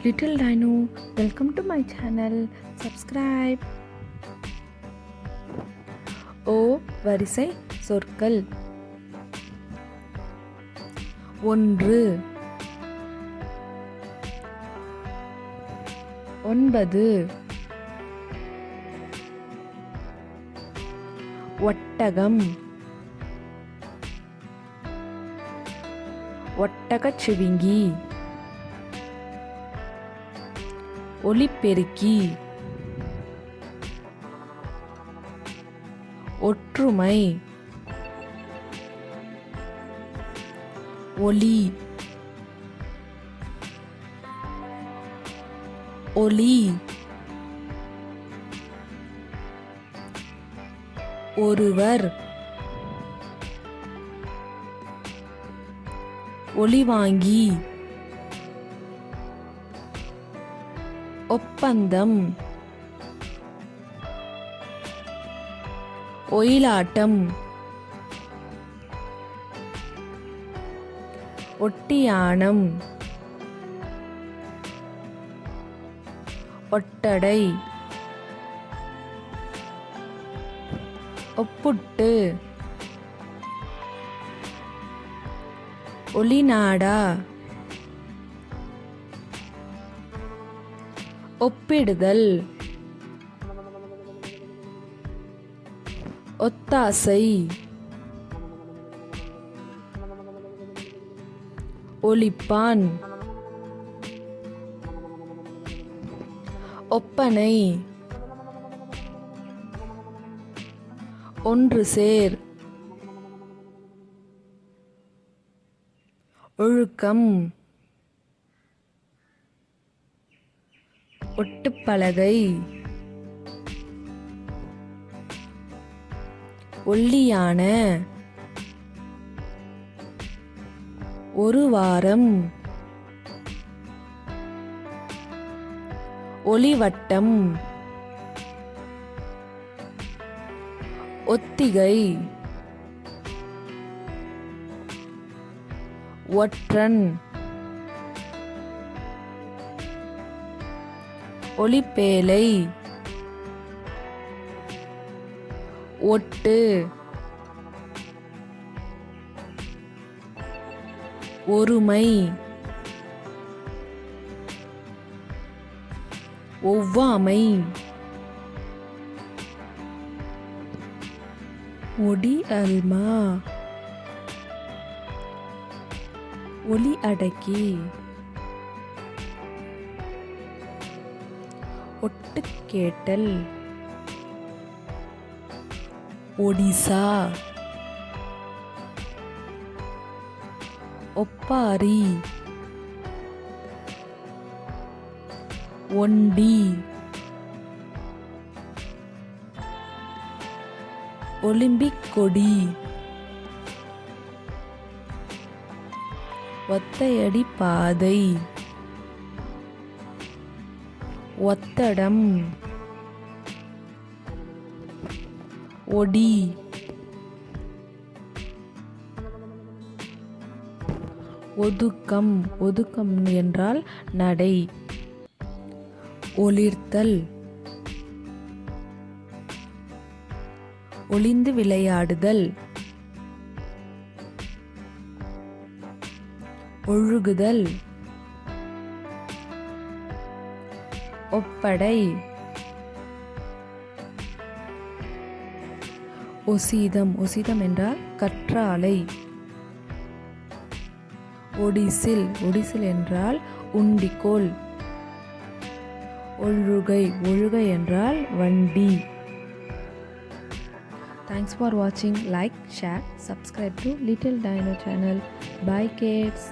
Little Dino, welcome to my channel. Subscribe. ஓ வரிசை சொற்கள். 1 9 ஒட்டகம் ஒட்டகச்சிவிங்கி ஒலிபெருக்கி ஒற்றுமை ஒலி ஒலி ஒருவர் ஒலிவாங்கி ஒப்பந்தம் ஒயிலாட்டம் ஒட்டியாணம் ஒட்டடை ஒப்புட்டு ஒளிநாடா ஒப்பிடுதல் ஒத்தாசை ஒலிப்பான் ஒப்பனை ஒன்று சேர் ஒழுக்கம் ஒட்டுப்பலகை ஒல்லியான ஒரு வாரம் ஒளிவட்டம் ஒத்திகை ஒற்றன் ஒளிப்பேலை ஒட்டு ஒருமை ஒவ்வாமை ஒடி அல்மா ஒலி அடக்கி ஒட்டு கேட்டல் ஒடிசா ஒப்பாரி ஒண்டி ஒலிம்பிக் கொடி ஒத்தையடி பாதை ஒத்தடம் ஒடி ஒதுக்கம் ஒதுக்கம் என்றால் நடை ஒளிர்த்தல் ஒளிந்து விளையாடுதல் ஒழுகுதல் ஒப்படை ஒசீதம் ஒசீதம் என்றால் கற்றாழை ஒடிசில் ஒடிசில் என்றால் உண்டிக்கோல் ஒழுகை ஒழுகை என்றால் வண்டி. Thanks for watching. Like, share, subscribe to Little Dino channel. Bye kids.